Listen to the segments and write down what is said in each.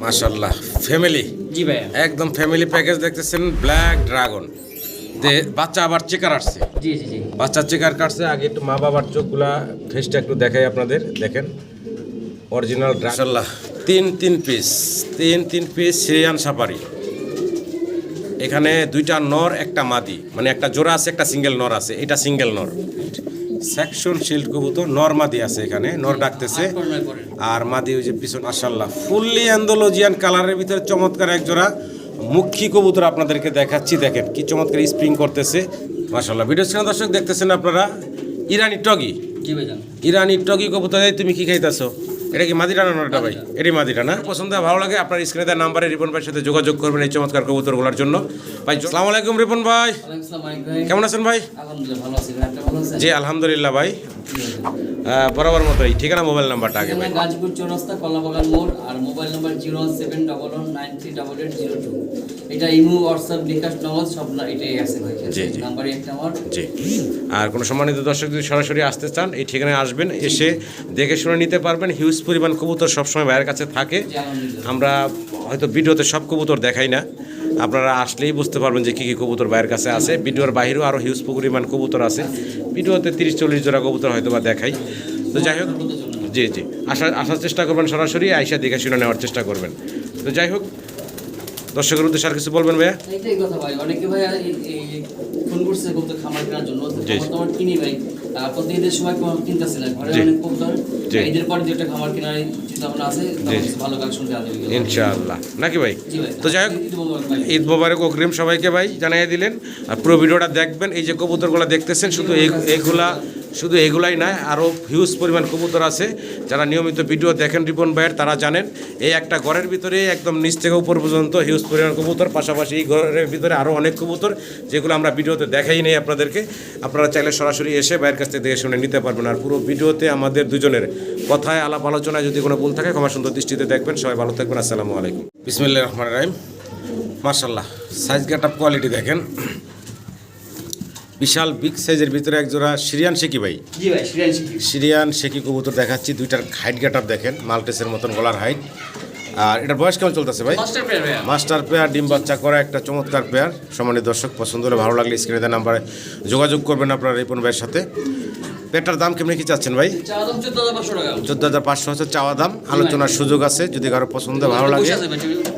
মাশাআল্লাহ ফ্যামিলি। জি ভাই, একদম ফ্যামিলি প্যাকেজ দেখতেছেন, ব্ল্যাক ড্রাগন। বাচ্চা আবার চেকার আসছে। জি জি জি। বাচ্চা চেকার কাটছে। আগে একটু মা বাবার চোখগুলা ফেসটা একটু দেখাই আপনাদের। দেখেন অরিজিনাল মাশাআল্লাহ তিন পিস সিরিয়ান সাফারি। এখানে দুইটা নর একটা মাদি, মানে একটা জোড়া আছে, একটা সিঙ্গেল নর আছে। এটা সিঙ্গেল নর। সেকশন শিল্ড কবুতর, নর মাদি আছে এখানে। নর ডাকতেছে আর মাদি ওই যে পিছন। মাশাআল্লাহ ফুললি অ্যান্ডালুজিয়ান কালারের ভিতরে চমৎকার এক জোড়া মুখী কবুতর আপনাদেরকে দেখাচ্ছি। দেখেন কি চমৎকার স্প্রিং করতেছে। মাশাআল্লাহ ভিডিও স্ক্রিনে দর্শক দেখতেছেন আপনারা ইরানি টগি। জি ভাইজান, ইরানি টগি কবুতর। তুমি কি খাইতেছো? এটা কি মাদিটা না নরটা ভাই? এটাই মাদিটা না? পছন্দ ভালো লাগে আপনার স্ক্রিনে দেওয়া নাম্বারে রিপন ভাইয়ের সাথে যোগাযোগ করবেন এই চমৎকার কবুতরগুলোর জন্য। ভাই আসসালামু আলাইকুম রিপন ভাই, কেমন আছেন ভাই? আলহামদুলিল্লাহ ভালো আছি। আপনি ভালো আছেন? জি আলহামদুলিল্লাহ ভাই। বরাবর মতোই ঠিকানা মোবাইল নাম্বারটা আগে ভাই। গাজীপুর চৌরাস্তা কলাবাগান মোড়, আর মোবাইল নাম্বার 01711938802। এটা ইমো হোয়াটসঅ্যাপ বিকাশ নগদ সব এটাই আছে ভাই। জি জি নাম্বারই একটা আমার। জি। আর কোনো সম্মানিত দর্শক যদি সরাসরি আসতে চান এই ঠিকানায় আসবেন, এসে দেখে শুনে নিতে পারবেন। হিউজ পরিমাণ কবুতর সবসময় ভাইয়ের কাছে থাকে। আমরা হয়তো ভিডিওতে সব কবুতর দেখাই না, আপনারা আসলেই বুঝতে পারবেন যে কী কী কবুতর ভাইয়ের কাছে আছে। ভিডিওর বাহিরেও আরও হিউজ পরিমাণ কবুতর আছে। ভিডিওতে 30-40 জোড়া কবুতর হয়তো বা দেখাই। তো যাই হোক, জি জি আসার চেষ্টা করবেন, সরাসরি আইসা দেখে শুনে নেওয়ার চেষ্টা করবেন। তো যাই হোক, দর্শকের উদ্দেশ্যে আর কিছু বলবেন ভাইয়া? এইটাই কথা ভাই, অনেকে ভাই ফোন করছে কবুতর খামার কেনার জন্য। তোমার কিনি ভাই, প্রতি ঈদের সময় কিনতেছে না, ঘরে অনেক কবুতর। ঈদের পরে যেটা খামার কেনার চিন্তা ভাবনা আছে, ভালো কালেকশন দেওয়া যাবে ইনশাআল্লাহ, নাকি ভাই? তো যাই হোক, ঈদ মোবারক অগ্রিম সবাইকে ভাই জানিয়ে দিলেন। আর পুরো ভিডিওটা দেখবেন। এই যে কবুতরগুলো দেখতেছেন, শুধু এগুলাই নয়, আরও হিউজ পরিমাণ কবুতর আছে। যারা নিয়মিত ভিডিও দেখেন রিপন ভাইয়ের, তারা জানেন এই একটা ঘরের ভিতরে একদম নিচ থেকে উপর পর্যন্ত হিউজ পরিমাণ কবুতর। পাশাপাশি এই ঘরের ভিতরে আরও অনেক কবুতর যেগুলো আমরা ভিডিওতে দেখাই নেই আপনাদেরকে। আপনারা চাইলে সরাসরি এসে ভাইয়ের কাছ থেকে দেখে শুনে নিতে পারবেন। আর পুরো ভিডিওতে আমাদের দুজনের কথায় আলাপ আলোচনায় যদি কোনো ভুল থাকে ক্ষমা সুন্দর দৃষ্টিতে দেখবেন। সবাই ভালো থাকবেন। আসসালামু আলাইকুম। বিসমিল্লাহির রহমানির রহিম। মাশাআল্লাহ সাইজ গেটআপ কোয়ালিটি দেখেন, বিশাল বিগ সাইজের ভিতরে এক জোড়া সিরিয়ান শেকি ভাই। জি ভাই, সিরিয়ান শেকি কবুতর দেখাচ্ছি। দুইটার হাইট গেটআপ দেখেন, মাল্টেসের মতন গলার হাইট। আর এটার বয়স কেমন চলতেছে ভাই? মাস্টার পেয়ার, ডিম বাচ্চা করা একটা চমৎকার পেয়ার। সম্মানিত দর্শক, পছন্দ হলে ভালো লাগলে স্ক্রিনে দেওয়া নাম্বারে যোগাযোগ করবেন আপনারা রিপন ভাইয়ের সাথে। পেটার দাম কেমনি কি চাচ্ছেন ভাই? 14,500 হচ্ছে চাওয়া দাম। আলোচনার সুযোগ আছে, যদি কারো পছন্দ ভালো লাগে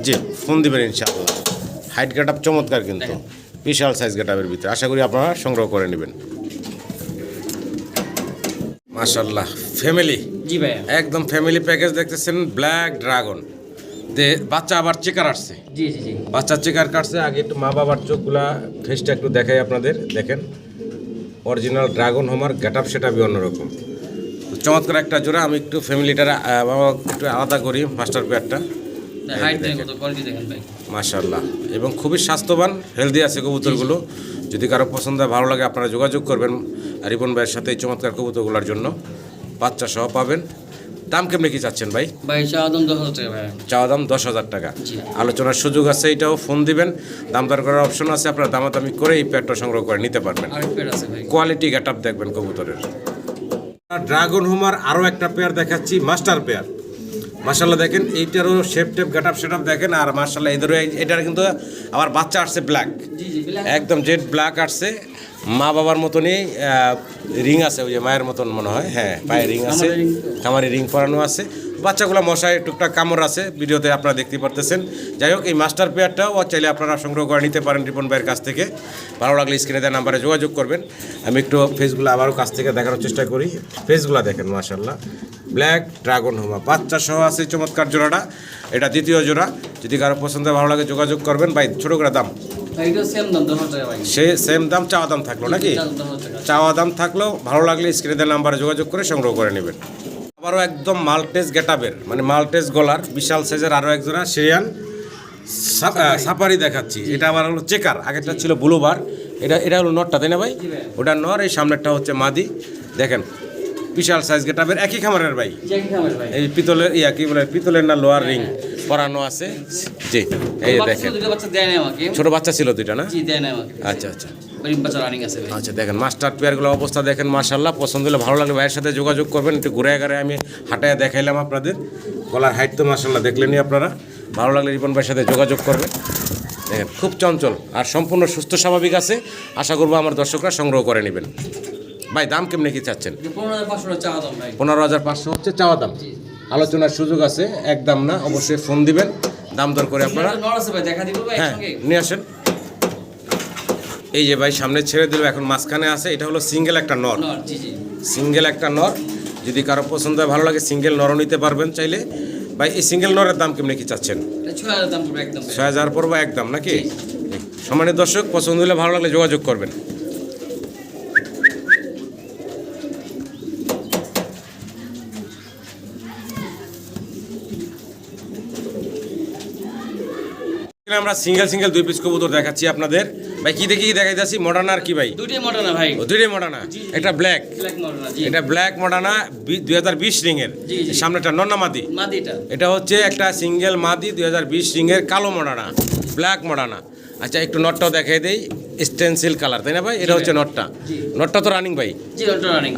জি ফোন দিবেন ইনশাআল্লাহ। হাইট গেটআপ চমৎকার, কিন্তু বিশাল সাইজ গেটআপের ভিতরে। আশা করি আপনারা সংগ্রহ করে নেবেন। মাশাআল্লাহ ফ্যামিলি। জি ভাই, একদম ফ্যামিলি প্যাকেজ দেখতেছেন, ব্ল্যাক ড্রাগন। বাচ্চা আবার চেকার আসছে। জি জি জি। বাচ্চা চেকার কাটছে। আগে একটু মা বাবার চোখগুলা ফেসটা একটু দেখাই আপনাদের। দেখেন অরিজিনাল ড্রাগন হোমার গেটআপ সেটাপই অন্যরকম। চমৎকার একটা জোড়া। আমি একটু ফ্যামিলিটার একটু আলাদা করি। মাস্টার পেয়ারটা মাশাআল্লাহ, এবং খুবই স্বাস্থ্যবান, হেলদি আছে কবুতরগুলো। যদি কারো পছন্দ ভালো লাগে আপনারা যোগাযোগ করবেন রিপন ভাইয়ের সাথে এই চমৎকার কবুতরগুলোর জন্য। বাচ্চা সহ পাবেন। দাম কেমনি কি চাচ্ছেন ভাই? চাওয়া দাম 10,000 টাকা ভাই। চাওয়া দাম 10,000 টাকা। আলোচনার সুযোগ আছে, এটাও ফোন দিবেন। দাম দর করার অপশন আছে, আপনারা দামাদামি করে এই পেয়ারটা সংগ্রহ করে নিতে পারবেন। কোয়ালিটি গেটআপ দেখবেন কবুতরের। ড্রাগন হোমার আরও একটা পেয়ার দেখাচ্ছি, মাস্টার পেয়ার। মাশাআল্লাহ দেখেন, এইটারও শেপ টেপ গেটআপ সেটআপ দেখেন। আর মাশাআল্লাহ এটার কিন্তু আবার বাচ্চা আসছে ব্ল্যাক, একদম জেড ব্ল্যাক আসছে। মা বাবার মতনই রিং আছে, ওই যে মায়ের মতন মনে হয়। হ্যাঁ, পায়ে রিং আছে, খামারে রিং পরানো আছে। বাচ্চাগুলো মশায় টুকটাক কামড় আছে, ভিডিওতে আপনারা দেখতে পারতেছেন। যাই হোক, এই মাস্টার পেয়ারটাও চাইলে আপনারা সংগ্রহ করে নিতে পারেন রিপন ভাইয়ের কাছ থেকে। ভালো লাগলে স্ক্রিনে দেওয়া নাম্বারে যোগাযোগ করবেন। আমি একটু ফেসগুলো আবারও কাছ থেকে দেখানোর চেষ্টা করি। ফেসগুলো দেখেন মাশাআল্লাহ, ব্ল্যাক ড্রাগন হোমা বাচ্চা সহ আছে চমৎকার জোড়াটা। এটা দ্বিতীয় জোড়া। যদি কারো পছন্দ ভালো লাগে যোগাযোগ করবেন। ভাই ছোটো করে দাম সে সেম দাম, চাওয়া দাম থাকলো নাকি? চাওয়া দাম থাকলেও ভালো লাগলে স্ক্রিনে দেওয়া নাম্বারে যোগাযোগ করে সংগ্রহ করে নেবেন। আবারও একদম মাল্টেস গেটআপের, মানে মাল্টেস গলার বিশাল সাইজের আরও এক জোড়া সিরিয়ান সাফারি দেখাচ্ছি। এটা আবার হলো চেকার, আগেরটা ছিল ব্লুবার। এটা হলো নটটা, তাই না ভাই? ওটা নর, এই সামনেরটা হচ্ছে মাদি। দেখেন বিশাল সাইজ গেটআপের, একই খামারের ভাই। এই পিতলের কি বলে, পিতলের না লোয়ার রিং পরানো আছে। জি, এই দেখেন ছোট বাচ্চা ছিল দুইটা না? আচ্ছা আচ্ছা আচ্ছা। দেখেন মাস্টার পেয়ারগুলো অবস্থা দেখেন মাশাআল্লাহ। পছন্দ হলে ভালো লাগলে ভাইয়ের সাথে যোগাযোগ করবেন। একটু ঘুরে ঘুরে আমি হাঁটায় দেখাইলাম আপনাদের। গলার হাইট তো মাশাআল্লাহ দেখলেনই আপনারা। ভালো লাগলে রিপন ভাইয়ের সাথে যোগাযোগ করবেন। দেখেন খুব চঞ্চল আর সম্পূর্ণ সুস্থ স্বাভাবিক আছে, আশা করবো আমার দর্শকরা সংগ্রহ করে নেবেন। ভাই দাম কেমনি কি চাচ্ছেন? 15,500 হচ্ছে চাওয়া দাম, আলোচনার সুযোগ আছে, একদম না, অবশ্যই ফোন দিবেন, দাম দর করে আপনারা। হ্যাঁ নিয়ে আসেন। এই যে ভাই সামনে ছেড়ে দিল, এখন মাঝখানে আছে, এটা হলো সিঙ্গেল একটা নর, সিঙ্গেল একটা নর। যদি কারো পছন্দ হয় ভালো লাগে সিঙ্গেল নরও নিতে পারবেন চাইলে। ভাই এই সিঙ্গেল নরের দাম কেমনি কি চাচ্ছেন? 6,000 পড়বে একদম নাকি? সম্মানিত দর্শক, পছন্দ হলে ভালো লাগলে যোগাযোগ করবেন। আমরা সিঙ্গেল সিঙ্গেল 2 পিস কবুতর দেখাচ্ছি আপনাদের। ভাই কি দেখি দেখাইতেছি? মডার্ন আর কি ভাই? দুইটাই মডার্ন ভাই। দুইটাই মডার্ন। একটা ব্ল্যাক, এটা ব্ল্যাক মডার্ন 2020 রিং এর, সামনেটা নন্না মাদি, এটা হচ্ছে একটা সিঙ্গেল মাদি 2020 রিং এর কালো মডার্ন, ব্ল্যাক মডার্ন। আচ্ছা একটু নটটাও দেখাই দেই, স্টেনসিল কালার, তাই না ভাই? এটা হচ্ছে নটটা, নটটা তো রানিং ভাই?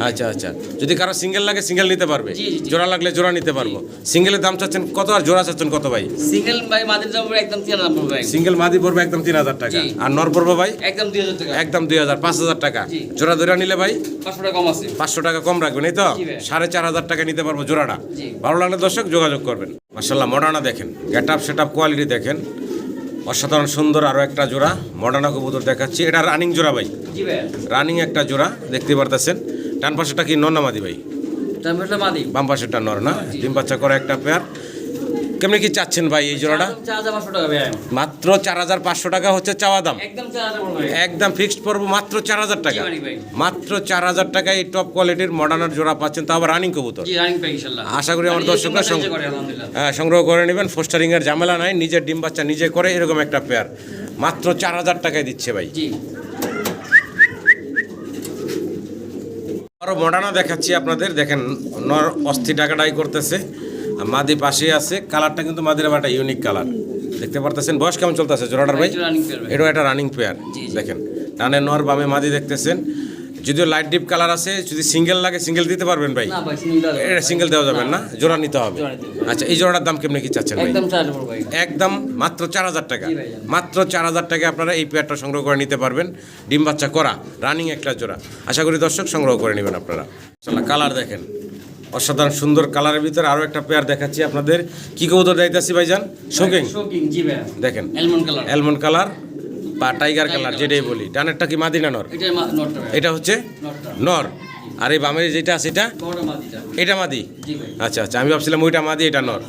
আচ্ছা আচ্ছা, যদি কারো সিঙ্গেল লাগে সিঙ্গেল নিতে পারবে, জোড়া লাগলে জোড়া নিতে পারবো। সিঙ্গেলের দাম চাচ্ছেন কত আর জোড়া চাচ্ছেন কত ভাই? সিঙ্গেল ভাই মাদির দাম একদম 3,000 পড়বে। সিঙ্গেল মাদি পড়বে একদম 3,000 টাকা, আর নর পড়বে ভাই একদম 2,000 টাকা, একদম 2,000, 5,000 টাকা। জোড়া জোড়া নিলে ভাই 500 টাকা কম আছে, 500 টাকা কম রাখবেন, এই তো 4,500 টাকা নিতে পারবো জোড়াটা। ভালো লাগলে দর্শক যোগাযোগ করবেন। মাশাআল্লাহ মডার্না দেখেন, get up set up quality দেখেন, অসাধারণ সুন্দর। আরও একটা জোড়া মডার্না কবুতর দেখাচ্ছি, এটা রানিং জোড়া ভাই, রানিং একটা জোড়া দেখতে পারতেছেন। ডান পাশেটা কি নর না মাদি ভাই? বাম পাশেরটা নর না? ডিম বাচ্চা করে একটা পেয়ার। কেমনি কি চাচ্ছেন ভাই এই জোড়াটা? মাত্র 4,500 টাকা হচ্ছে চাওয়া দাম, একদম ফিক্সড পড়বো মাত্র 4,000 টাকা। মাত্র 4,000 টাকায় এই টপ কোয়ালিটির মডার্নার জোড়া পাচ্ছেন, তা আবার রানিং কবুতর। আশা করি আমার দর্শকরা সংগ্রহ করে নেবেন, ফোস্টারিং এর ঝামেলা নাই, নিজের ডিম বাচ্চা নিজে করে এরকম একটা পেয়ার মাত্র 4,000 টাকায় দিচ্ছে ভাই। আরও মডার্না দেখাচ্ছি আপনাদের, দেখেন নর অস্থি টাকাটাই করতেছে, মাদি পাশে আছে। কালারটা কিন্তু মাদির আবার একটা ইউনিক কালার দেখতে পারতেছেন। বয়স কেমন চলতেছে জোড়াটার ভাই? এটাও একটা রানিং পেয়ার, দেখেন ডানে নর বামে মাদি দেখতেছেন। যদিও লাইট ডিপ কালার আছে, যদি সিঙ্গেল লাগে সিঙ্গেল দিতে পারবেন ভাই? এটা সিঙ্গেল দেওয়া যাবেন না, জোড়া নিতে হবে। আচ্ছা এই জোড়াটার দাম কেমনি কি চাচ্ছেন ভাই? একদম মাত্র 4,000 টাকা, মাত্র 4,000 টাকা আপনারা এই পেয়ারটা সংগ্রহ করে নিতে পারবেন। ডিম বাচ্চা করা রানিং একটা জোড়া, আশা করি দর্শক সংগ্রহ করে নেবেন আপনারা। কালার দেখেন অসাধারণ সুন্দর, কালারের ভিতরে আরো একটা পেয়ার দেখাচ্ছি আপনাদের। কি কবুতর দেখতেছি ভাইজান? শোকিং দেখেন, অ্যালমন্ড কালার বা টাইগার কালার যেটাই বলি। ডানেরটা কি মাদি না নর? এটা হচ্ছে নর, আর এই বামের যেটা আছে এটা মাদি। আচ্ছা আচ্ছা, আমি ভাবছিলাম ওইটা মাদি এটা নর।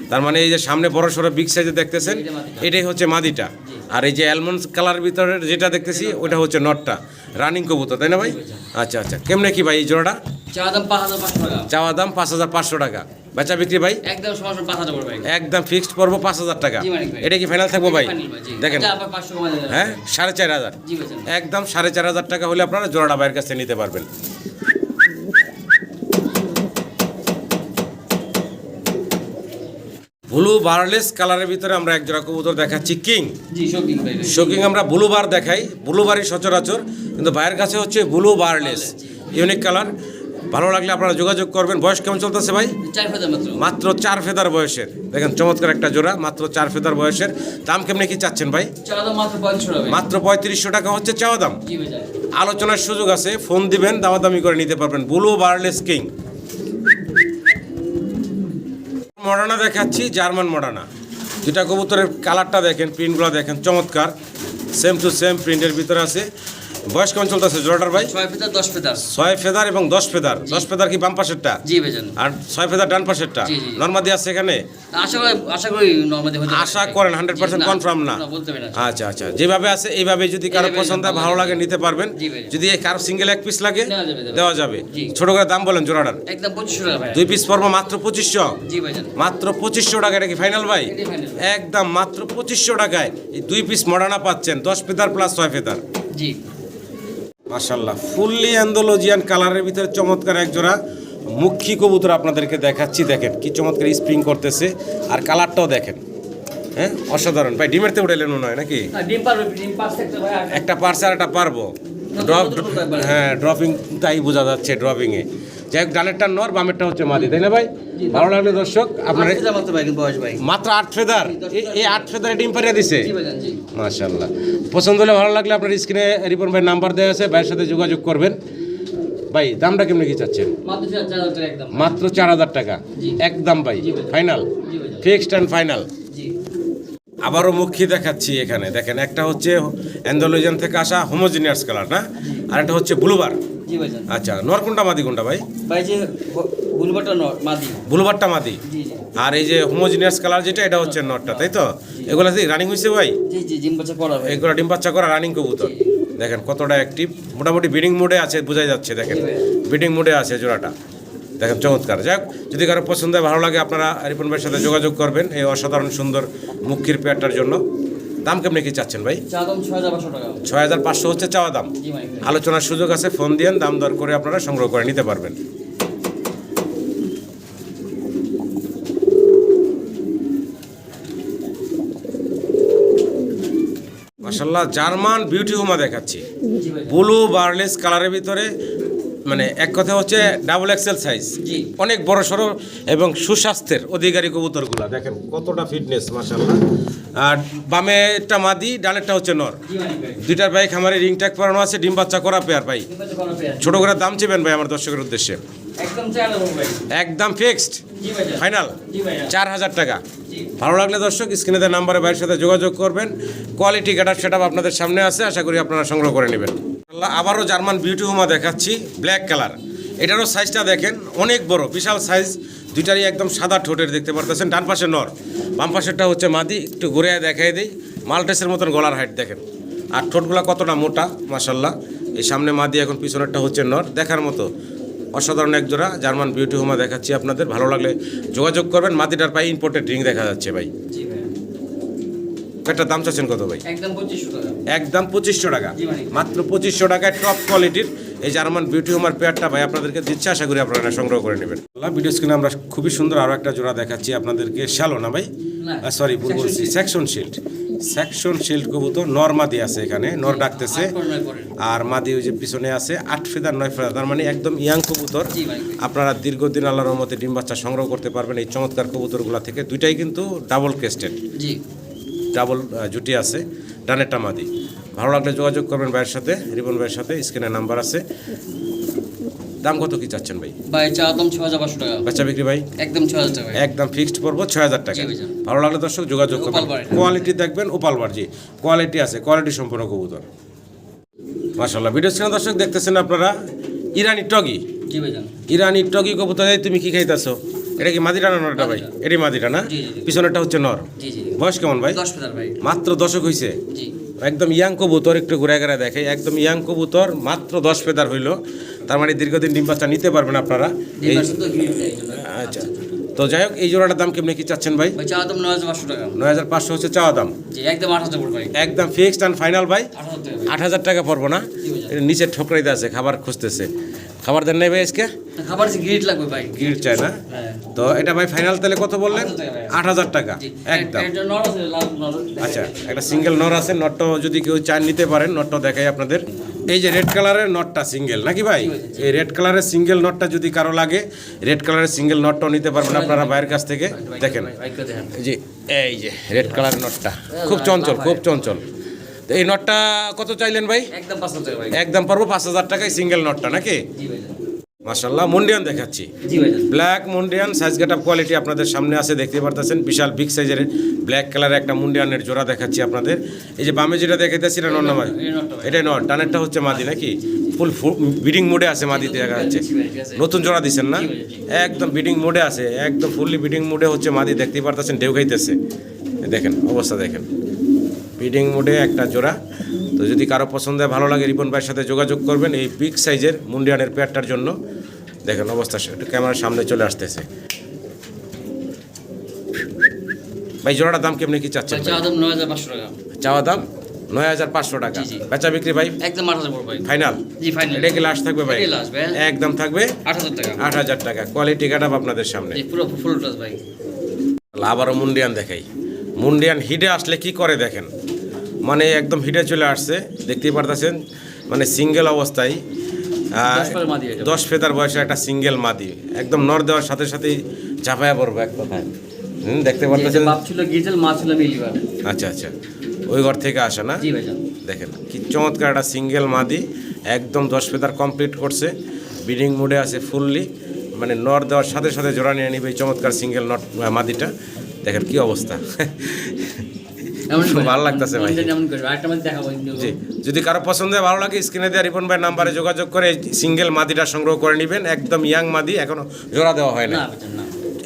তার মানে এই যে সামনে বড় সড়ো বিগ সাইজে দেখতেছেন এটাই হচ্ছে মাদিটা, আর এই যে অ্যালমন্ড কালার ভিতরে যেটা দেখতেছি ওটা হচ্ছে নটটা। রানিং কবুতর তাই না ভাই? আচ্ছা আচ্ছা, কেমনে কি ভাই এই জোড়াটা? চাওয়া দাম 5,500 টাকা, বেচা বিক্রি ভাই একদম ফিক্সড পড়বো 5,000 টাকা। এটা কি ফাইনাল থাকবো ভাই? দেখেন হ্যাঁ 4,500, একদম 4,500 টাকা হলে আপনারা জোড়াটা ভাইয়ের কাছে নিতে পারবেন। ব্লু বারলেস কালারের ভিতরে আমরা এক জোড়া কবুতর দেখাচ্ছি, কিং। শোকিং আমরা ব্লু বার দেখাই, ব্লু বারই সচরাচর, কিন্তু ভাইয়ের কাছে হচ্ছে ব্লু বারলেস, ইউনিক কালার। ভালো লাগলে আপনারা যোগাযোগ করবেন। বয়স কেমন চলতেছে ভাই? মাত্র 4 ফেদার বয়সের, দেখেন চমৎকার একটা জোড়া, মাত্র 4 ফেদার বয়সের। দাম কেমনি কি চাচ্ছেন ভাই? মাত্র 3,500 টাকা হচ্ছে চাওয়া দাম, আলোচনার সুযোগ আছে, ফোন দিবেন, দামাদামি করে নিতে পারবেন। Blue বারলেস king. মডার্না দেখাচ্ছি, জার্মান মডার্না। দুটা কবুতরের কালারটা দেখেন, প্রিন্টগুলো দেখেন চমৎকার, সেম টু সেম প্রিন্টের ভিতরে আছে। বয়স কেমন চলতেছে জোড়াটার ভাই? 6 ফেদার এবং 10 ফেদার। 10 ফেদার কি বাম পাশেরটা? আর 6 ফেদার ডান পাশেরটা। নরমাদি আছে এখানে? আশা করেন 100% কনফার্ম না? আচ্ছা আচ্ছা, যেভাবে আছে এইভাবে যদি কারো পছন্দ হয় ভালো লাগে নিতে পারবেন। যদি কারো সিঙ্গেল এক পিস লাগে দেওয়া যাবে। ছোট করে দাম বলেন জোড়াটার? একদম 2500 টাকা ভাই। 2 পিস পড়বো মাত্র 2500। মাত্র 2500 টাকা। এটা কি ফাইনাল ভাই? একদম মাত্র 2500 টাকায় এই 2 পিস মডার্না পাচ্ছেন, 10 ফেদার প্লাস 6 ফেদার। জি মাশাআল্লাহ, ফুললি অ্যান্ডোলজিয়ান কালারের ভিতরে চমৎকার এক জোড়া মুখী কবুতর আপনাদেরকে দেখাচ্ছি। দেখেন কি চমৎকার স্প্রিং করতেছে, আর কালারটাও দেখেন, হ্যাঁ অসাধারণ ভাই। ডিমেরতে উঠাইলেন মনে হয় নাকি? একটা পারছে আর একটা পারবো, হ্যাঁ ড্রপিং তাই বোঝা যাচ্ছে ড্রপিংয়ে। যাই হোক, ডানেরটা নর, বামেরটা হচ্ছে মাদি, তাই না ভাই? ভালো লাগলে দর্শক আপনার মাত্র 8 ফেদার, এই 8 ফেদারে ডিম পাড়িয়ে দিছে। মাশাআল্লাহ, পছন্দ হলে ভালো লাগলে আপনার স্ক্রিনে রিপন ভাই নাম্বার দেওয়া আছে, ভাইয়ের সাথে যোগাযোগ করবেন। ভাই দামটা কেমন কি চাচ্ছেন? মাত্র 4000 টাকা একদম ভাই, ফাইনাল, ফিক্সড অ্যান্ড ফাইনাল। আবারও মুখী দেখাচ্ছি এখানে, দেখেন একটা হচ্ছে অ্যান্ডালুজিয়ান থেকে আসা হোমোজিনিয়াস কালার না, আর একটা হচ্ছে ব্লুবার। আচ্ছা, নর কোনটা মাদি কোনটা ভাই? ব্লুবারটা মাদি, আর এই যে হোমোজিনিয়াস কালার যেটা, এটা হচ্ছে নরটা, তাই তো? এগুলা কি রানিং হয়েছে ভাই? এগুলো ডিম বাচ্চা করা রানিং কবুতর। দেখেন কতটা অ্যাক্টিভ, মোটামুটি ব্রিডিং মোডে আছে, বোঝাই যাচ্ছে। দেখেন ব্রিডিং মোডে আছে জোড়াটা, দেখেন চমৎকার। যাক, যদি কারো পছন্দ হয়, ভালো লাগে, আপনারা রিপন ভাইয়ের সাথে যোগাযোগ করবেন এই অসাধারণ সুন্দর মুখির পেয়ারটার জন্য। দাম কেমনি কি চাচ্ছেন ভাই? 6500 হচ্ছে চাওয়া দাম। আলোচনার সুযোগ আছে, ফোন দিয়েন, দাম দর করে আপনারা সংগ্রহ করে নিতে পারবেন। মাশাআল্লাহ, জার্মান বিউটি হোমা দেখাচ্ছি, ব্লু বার্লেস কালারের ভিতরে, মানে এক কথা হচ্ছে ডাবল এক্সেল সাইজ, অনেক বড় সড়ো এবং সুস্বাস্থ্যের অধিকারী কবুতরগুলা। দেখেন কতটা ফিটনেস, মাশাআল্লাহ। আর বামেরটা মাদি, ডানেরটা হচ্ছে নর। দুইটার ভাই খামারে রিং ট্যাগ পরানো আছে, ডিম বাচ্চা করা পেয়ার ভাই। ছোট করে দাম চেবেন ভাই আমার দর্শকের উদ্দেশ্যে? একদম ফিক্সড, ফাইনাল 4000 টাকা। ভালো লাগলে দর্শক স্ক্রিনে দেওয়া নাম্বারে ভাইয়ের সাথে যোগাযোগ করবেন। কোয়ালিটি গেটআপ সেটআপ আপনাদের সামনে আছে, আশা করি আপনারা সংগ্রহ করে নেবেন। আবারও জার্মান বিউটি হোমা দেখাচ্ছি, ব্ল্যাক কালার। এটারও সাইজটা দেখেন অনেক বড়, বিশাল সাইজ। দুইটারই একদম সাদা ঠোঁটের, দেখতে পারতেছেন। ডান পাশে নর, বাম পাশেরটা হচ্ছে মাদি। একটু ঘুরে দেখাই দিই, মাল্টেসের মতন গলার হাইট দেখেন, আর ঠোঁটগুলা কতটা মোটা, মাশাআল্লাহ। এই সামনে মাদি, এখন পিছনেরটা হচ্ছে নর। দেখার মতো অসাধারণ এক জোড়া জার্মান বিউটি হোমা দেখাচ্ছি আপনাদের। ভালো লাগলে যোগাযোগ করবেন। মাদিটার পায়ে ইম্পোর্টেড রিং দেখা যাচ্ছে ভাই। একটা দাম চাচ্ছেন কত ভাই? একদম 2500 টাকা, মাত্র 2500 টাকায় টপ কোয়ালিটির এই জার্মান বিউটি হোমার পেয়ারটা ভাই আপনাদেরকে দিচ্ছে। আশা করি আপনারা সংগ্রহ করে নেবেন। ভিডিও স্ক্রিনে আমরা খুবই সুন্দর আরও একটা জোড়া দেখাচ্ছি আপনাদেরকে। শ্যালো না ভাই, সরি ভুল বলছি, সেকশন শিল্ড। সেকশন শিল্ড কবুতর, নর মাদি আছে এখানে, নর ডাকতেছে, আর মাদি ওই যে পিছনে আছে। 8 ফেদার 9 ফেদার, তার মানে একদম ইয়াং কবুতর। আপনারা দীর্ঘদিন আল্লাহর রহমতে ডিম বাচ্চা সংগ্রহ করতে পারবেন এই চমৎকার কবুতরগুলো থেকে। দুইটাই কিন্তু ডাবল ক্রেস্টেড, ডাবল জুটি আছে, ডানেরটা মাদি। ভালো লাগলে যোগাযোগ করবেন ভাইয়ের সাথে, রিপন ভাইয়ের সাথে, স্ক্রিনে নাম্বার আছে। দাম কত কি চাচ্ছেন ভাই? একদম 6500 টাকা। বাচ্চা বিক্রি ভাই একদম 6000 টাকা, একদম ফিক্সড পড়বো 6000 টাকা। ভালো লাগলে দর্শক যোগাযোগ করবেন। কোয়ালিটি দেখবেন, ওপালবার জি কোয়ালিটি আছে, কোয়ালিটি সম্পূর্ণ কবুতর মাশাআল্লাহ। ভিডিও স্ক্রিনে দর্শক দেখতেছেন আপনারা ইরানি টগি। ইরানি টগি কবুতর। তুমি কি খাইতেছো? এটা কি মাদিটা না নরটা ভাই? এটি মাদিটা না, পিছনেরটা হচ্ছে নর। বয়স কেমন ভাই? 10 ফেদার ভাই, মাত্র 10 হইছে। একদম ইয়াং কবুতর, একটু ঘুরে ঘুরে দেখে, একদম ইয়াং কবুতর, মাত্র 10 ফেদার হইলো। তার মানে দীর্ঘদিন ডিম বাচ্চা নিতে পারবেন আপনারা। আচ্ছা, তো যাই হোক, এই জোড়াটার দাম কেমনি কি চাচ্ছেন ভাই? 9500 টাকা। 9500 হচ্ছে চাওয়া দাম, একদম 8000 পড়বে ভাই, একদম ফিক্সড অ্যান্ড ফাইনাল ভাই। 8000 টাকা পড়বো না, নিচে ঠোকরাইতে আছে, খাবার খুঁজতেছে। খাবার দেন নাই ভাই আজকে? খাবার গ্রিড লাগবে ভাই, গ্রিড চাই না? তো এটা ভাই ফাইনাল তাহলে কত বললেন? 8000 টাকা একদম। আচ্ছা, একটা সিঙ্গেল নর আছে, নটটাও যদি কেউ চান নিতে পারেন, নটটাও দেখাই আপনাদের। এই যে রেড কালারের নটটা সিঙ্গেল নাকি ভাই? এই রেড কালারের সিঙ্গেল নটটা যদি কারো লাগে, রেড কালারের সিঙ্গেল নটটাও নিতে পারবেন আপনারা ভাইয়ের কাছ থেকে। দেখেন জি, এই যে রেড কালারের নটটা খুব চঞ্চল, খুব চঞ্চল। তো এই নটটা কত চাইলেন ভাই? একদম 5000 টাকা ভাই, একদম পারবো 5000 টাকায় সিঙ্গেল নটটা নাকি? মাশাআল্লাহ। মুন্ডিয়ান দেখাচ্ছি, ব্ল্যাক মুন্ডিয়ান, সাইজ গেটআপ কোয়ালিটি আপনাদের সামনে আছে, দেখতে পারতেছেন। বিশাল বিগ সাইজের ব্ল্যাক কালারের একটা মুন্ডিয়ানের জোড়া দেখাচ্ছি আপনাদের। এই যে বামে যেটা দেখাইতেছি এটা নর না ভাই? এটাই নর, ডানেরটা হচ্ছে মাদি নাকি? ফুল বিডিং মোডে আছে, মাদিতে দেখা যাচ্ছে। নতুন জোড়া দিচ্ছেন না? একদম বিডিং মোডে আছে, একদম ফুললি বিডিং মোডে হচ্ছে মাদি, দেখতে পারতেছেন। ঢেউ খাইতেছে, দেখেন অবস্থা দেখেন, বিডিং মোডে একটা জোড়া। তো যদি কারো পছন্দ হয়, ভালো লাগে, রিপন ভাইয়ের সাথে যোগাযোগ করবেন এই বিগ সাইজের মুন্ডিয়ানের পেয়ারটার জন্য। দেখেন অবস্থা, ক্যামেরার সামনে চলে আসতেছে ভাই। জোড়াটার দাম কেমনি কি চাচ্ছেন? চাওয়া দাম 9500 টাকা। চাওয়া দাম 9500 টাকা। বেচা বিক্রি ভাই একদম 8000 পড়বে ভাই, ফাইনাল। জি ফাইনাল। এটা কি লাস্ট থাকবে ভাই? এটাই লাস্ট ভাই, একদম থাকবে 8000 টাকা। 8000 টাকা কোয়ালিটি গেটআপ আপনাদের সামনে, জি পুরো ফুল টস ভাই। আবারও মুন্ডিয়ান দেখাই। মুন্ডিয়ান হিডে আসলে কি করে দেখেন, মানে একদম হিডে চলে আসছে, দেখতেই পারতেছেন। মানে সিঙ্গেল অবস্থায় 10 ফেদার বয়সের একটা সিঙ্গেল মাদি, একদম নর দেওয়ার সাথে সাথেই ঝাঁপায়া পড়বে এক কথায়। দেখতে পাচ্ছেন, বাপ ছিল গিজেল, মা ছিল মিলিবার। আচ্ছা আচ্ছা, ওই ঘর থেকে আসে না? জি ভাইজান। দেখেন কি চমৎকার একটা সিঙ্গেল মাদি, একদম 10 ফেদার কমপ্লিট করছে, ব্রিডিং মোডে আছে ফুললি, মানে নর দেওয়ার সাথে সাথে জোড়া নিয়ে নিবে এই চমৎকার সিঙ্গেল নট মাদিটা। দেখেন কি অবস্থা, ভালো লাগতেছে ভাই। জি, যদি কারো পছন্দ হয়, ভালো লাগে, স্ক্রিনে দেওয়া রিপন ভাই নাম্বারে যোগাযোগ করে সিঙ্গেল মাদিটা সংগ্রহ করে নেবেন। একদম ইয়াং মাদি, এখনো জোড়া দেওয়া হয় না।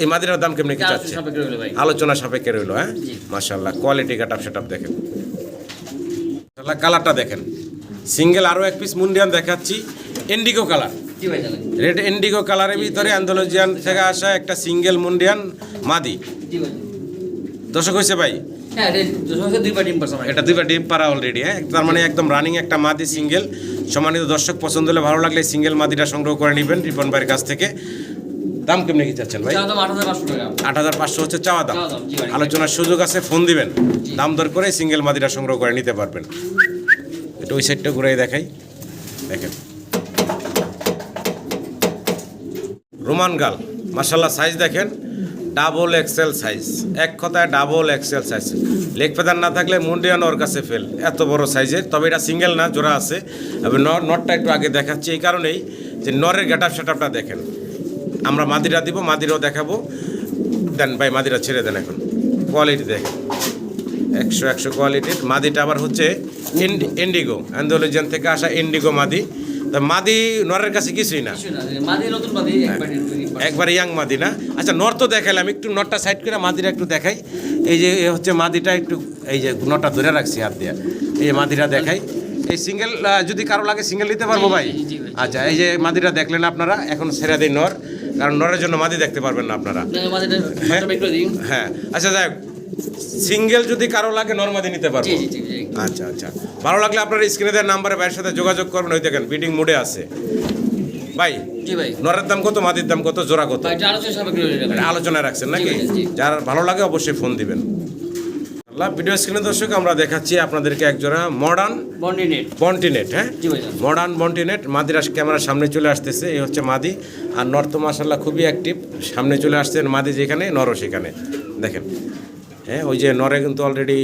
এই মাদিটার দাম কেমনি কি চাচ্ছে? আলোচনা সাপেক্ষে রইল। হ্যাঁ, মাশাআল্লাহ, কোয়ালিটি কাট আপ সেট আপ দেখেন, মাশাআল্লাহ। কালারটা দেখেন, সিঙ্গেল আরও এক পিস মুন্ডিয়ান দেখাচ্ছি, ইন্ডিগো কালার, রেড ইন্ডিগো কালারের ভিতরে আন্দালুজিয়ান থেকে আসা একটা সিঙ্গেল মুন্ডিয়ান মাদি। দর্শক হয়েছে ভাই, এটা 2টা ডিম পারা অলরেডি। হ্যাঁ, তার মানে একদম রানিং একটা মাদি সিঙ্গেল। সম্মানিত দর্শক, পছন্দ হলে, ভালো লাগলে সিঙ্গেল মাদিটা সংগ্রহ করে নেবেন রিপন ভাইয়ের কাছ থেকে। দাম কেমনি কি চাচ্ছেন ভাই? 8,500 হচ্ছে চাওয়া দাম। আলোচনার সুযোগ আছে, ফোন দিবেন, দাম দর করে সিঙ্গেল মাদিটা সংগ্রহ করে নিতে পারবেন। এটা ওই সাইডটা ঘুরাই দেখাই, দেখেন রোমান গাল, মাশাআল্লাহ, সাইজ দেখেন, ডাবল এক্সেল সাইজ, এক কথায় double XL size. Leg feather না থাকলে মুন্ডিয়ান ওর কাছে ফেল, এত বড় সাইজের। তবে এটা সিঙ্গেল না, জোড়া আছে। আমি নটটা একটু আগে দেখাচ্ছি এই কারণেই যে নরের গেট আপ সেট আপটা দেখেন। আমরা মাদিরা দিব, মাদিরাও দেখাবো। দেন ভাই, মাদিরা ছেড়ে দেন। এখন কোয়ালিটি দেখেন, 100 কোয়ালিটির মাদিটা। আবার হচ্ছে ইন্ডিগো, আন্দালুজিয়ান থেকে আসা ইন্ডিগো মাদি। তা মাদি নরের কাছে কিছুই না, একবার ইয়াং মাদি না। আচ্ছা, নর তো দেখালাম, একটু নরটা সাইড করে মাদিরা একটু দেখাই। এই যে হচ্ছে মাদিটা, একটু এই যে নরটা ধরে রাখছি হাত দিয়ে, এই যে মাদিরা দেখাই। এই সিঙ্গেল যদি কারো লাগে সিঙ্গেল নিতে পারবো ভাই। আচ্ছা, এই যে মাদিরা দেখলেন আপনারা, এখন ছেড়ে দিই নর, কারণ নরের জন্য মাদি দেখতে পারবেন না আপনারা। হ্যাঁ, আচ্ছা, যাই হোক, সিঙ্গেল যদি কারো লাগে নরমাদি নিতে পারবো। আচ্ছা আচ্ছা, ভালো লাগলে আপনারা স্ক্রিনে দেওয়ার নাম্বারে ভাইয়ের সাথে যোগাযোগ করবেন। ওই দেখেন ব্রিডিং মোডে আছে ভাই। নরের দাম কত, মাদির দাম কত, জোড়া কত? আলোচনায় রাখছেন নাকি? যার ভালো লাগে অবশ্যই ফোন দিবেন। ভিডিও স্ক্রিনে দর্শক আমরা দেখাচ্ছি আপনাদেরকে এক জোড়া মডার্ন বন্টিনেট। হ্যাঁ, মডার্ন বন্টিনেট মাদিরা ক্যামেরার সামনে চলে আসতেছে। এই হচ্ছে মাদি, আর নর তো মাশাআল্লাহ খুবই অ্যাক্টিভ, সামনে চলে আসছেন। মাদি যেখানে, নরও সেখানে। দেখেন, হ্যাঁ, ওই যে নরে কিন্তু অলরেডি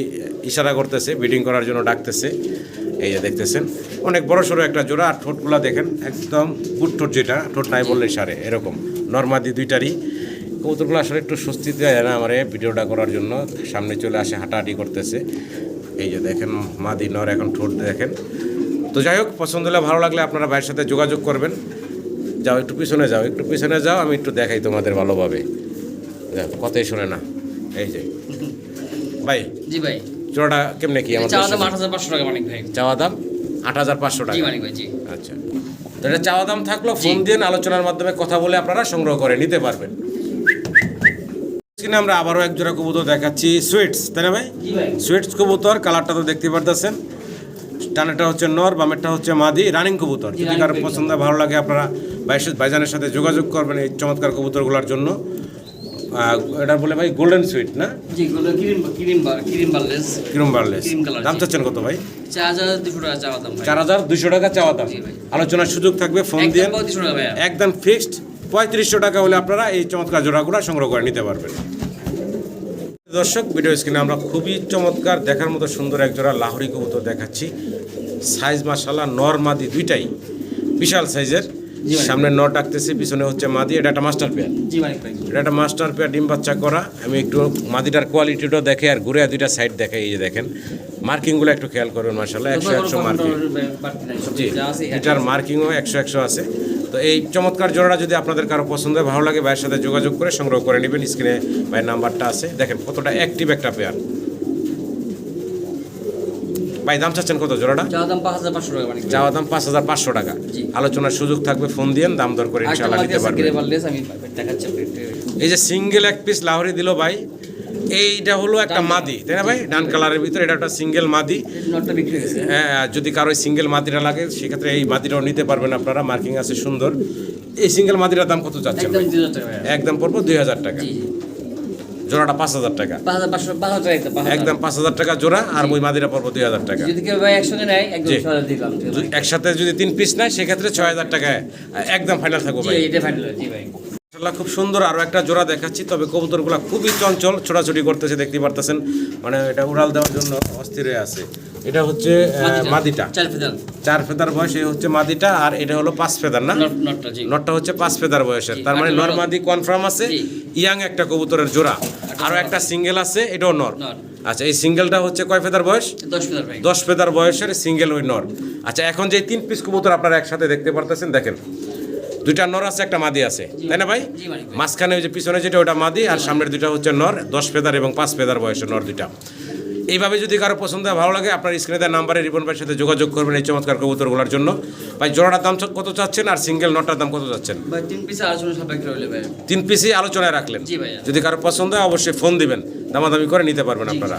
ইশারা করতেছে, ব্রিডিং করার জন্য ডাকতেছে। এই যে দেখতেছেন, অনেক বড় সড়ো একটা জোড়া। আর ঠোঁটগুলা দেখেন, একদম গুড ঠোঁট, যেটা ঠোঁট নাই বললে সারে, এরকম নরমাদি দুইটারই। কবুতরগুলো আসলে একটু স্বস্তি দেয় না আমার ভিডিওটা করার জন্য, সামনে চলে আসে, হাঁটাহাঁটি করতেছে। এই যে দেখেন মাদি নর, এখন ঠোঁট দেখেন। তো যাই হোক, পছন্দ হলে, ভালো লাগলে আপনারা ভাইয়ের সাথে যোগাযোগ করবেন। যাও, একটু পিছনে যাও, একটু পিছনে যাও, আমি একটু দেখাই তোমাদের ভালোভাবে। কথাই শোনে না। এই যে ভাই, জি ভাই, জোড়াটা কেমনে কি? আমার চাওয়া দাম 8,500 টাকা মানিক ভাই। চাওয়া দাম 8,500 টাকা। জি মানিক ভাই, জি। আচ্ছা, তো এটা চাওয়া দাম থাকলো, ফোন দিয়ে আলোচনার মাধ্যমে কথা বলে আপনারা সংগ্রহ করে নিতে পারবেন। আমরা আবারও এক জোড়া কবুতর দেখাচ্ছি, সুইটস, তাই না ভাই? সুইটস কবুতর, কালারটা তো দেখতে পারতেছেন। টানেরটা হচ্ছে নর, বামেরটা হচ্ছে মাদি, রানিং কবুতর। যদি কারো পছন্দ ভালো লাগে, আপনারা ভাইজানের সাথে যোগাযোগ করবেন এই চমৎকার কবুতরগুলোর জন্য। এটা বলে ভাই গোল্ডেন সুইট না? জি, ক্রিম বার্লেস। দাম চাচ্ছেন কত ভাই? 4,200 টাকা চাওয়া দাম। 4,200 টাকা চাওয়া দাম। আলোচনার সুযোগ থাকবে, ফোন দিয়ে একদম ফিক্সড 3500 টাকা হলে আপনারা এই চমৎকার জোড়াগুলো সংগ্রহ করে নিতে পারবেন। দর্শক, ভিডিও স্ক্রিনে আমরা খুবই চমৎকার, দেখার মতো সুন্দর এক জোড়া লাহোরি কবুতর দেখাচ্ছি। সাইজ মাশাআল্লাহ, নর মাদি দুইটাই বিশাল সাইজের। সামনে নর ডাকতেছে, পিছনে হচ্ছে মাদি। এটা একটা মাস্টার পেয়ার। এটা একটা মাস্টার পেয়ার, ডিম বাচ্চা করা। আমি একটু মাদিটার কোয়ালিটিটাও দেখে আর ঘুরে দুইটা সাইড দেখে। এই যে দেখেন, মার্কিংগুলো একটু খেয়াল করবেন। মাশাআল্লাহ 100 মার্কিং। জি, এটার মার্কিংও 100 আছে। তো এই চমৎকার জোড়াটা যদি আপনাদের কারো পছন্দ হয়, ভালো লাগে, ভাইয়ের সাথে যোগাযোগ করে সংগ্রহ করে নেবেন। স্ক্রিনে ভাইয়ের নাম্বারটা আছে, দেখেন কতটা অ্যাক্টিভ একটা পেয়ার। ভাই, দাম চাচ্ছেন কত জোড়াটা? চাওয়া দাম 5,500 টাকা। চাওয়া দাম 5,500 টাকা। আলোচনার সুযোগ থাকবে, ফোন দিয়ে দাম দর করে ইনশাআল্লাহ নিতে পারবেন। এই যে সিঙ্গেল এক পিস লাহোরি দিল ভাই, এইটা হলো একটা মাদি, তাই না ভাই? ডান কালারের ভিতরে এটা একটা সিঙ্গেল মাদি। হ্যাঁ, যদি কারো সিঙ্গেল মাদিটা লাগে, সেক্ষেত্রে এই মাদিটাও নিতে পারবেন আপনারা। মার্কিং আছে সুন্দর। এই সিঙ্গেল মাদিটার দাম কত যাচ্ছে? একদম পড়বো 2,000 টাকা। জোড়াটা 5,000 টাকা, 5,500 টাকা একদম 5,000 টাকা জোড়া, আর ওই মাদিটা পড়বো 2,000 টাকা। যদি কেউ ভাই একসঙ্গে নেয় একদম জি। 6,000 দিলাম ঠিক আছে? একসাথে যদি 3 পিস নেয় সেক্ষেত্রে 6,000 টাকায় একদম ফাইনাল থাকবো জি ভাই। এটা ফাইনাল জি ভাই। মাশাআল্লাহ, খুব সুন্দর আরো একটা জোড়া দেখাচ্ছি, তবে কবুতরগুলো খুবই চঞ্চল, ছোটাছুটি করতেছে, দেখতে পারতেছেন, মানে এটা উড়াল দেওয়ার জন্য অস্থির হয়ে আছে। এটা হচ্ছে মাদিটা, 4 ফেদার 4 ফেদার বয়স, এই হচ্ছে মাদিটা, আর এটা হলো 5 ফেদার না, নটটা জি। নটটা হচ্ছে 5 ফেদার বয়সের, তার মানে নর মাদি কনফার্ম আছে, জি। ইয়াং একটা কবুতরের জোড়া, আরো একটা সিঙ্গেল আছে, এটাও নর। নর। আচ্ছা, এই সিঙ্গেলটা হচ্ছে কয় ফেদার বয়স? 10 ফেদার ভাই। 10 ফেদার বয়সের সিঙ্গেল ওই নর। আচ্ছা, এখন যে 3 পিস কবুতর আপনারা একসাথে দেখতে পারতেছেন, দেখেন দুইটা নর আছে, একটা মাদি আছে, তাই না ভাই? জি মালিক ভাই। মাঝখানে ওই যে পিছনে যেটা ওটা মাদি, আর সামনের দুইটা হচ্ছে নর, 10 ফেদার এবং 5 ফেদার বয়সের নর দুইটা। এইভাবে যদি কারো পছন্দ হয়, ভালো লাগে, আপনার স্ক্রিনে দেওয়া নাম্বারে রিপন ভাইয়ের সাথে যোগাযোগ করবেন এই চমৎকার কবুতরগুলোর জন্য। ভাই জোড়াটার দাম কত চাচ্ছেন, আর সিঙ্গেল নটটার দাম কত চাচ্ছেন? ভাই 3 পিস আলোচনা সাপেক্ষে রইলে ভাই। 3 পিসই আলোচনায় রাখলেন। জি ভাইয়া। যদি কারো পছন্দ হয় অবশ্যই ফোন দিবেন, দামাদামি করে নিতে পারবেন আপনারা।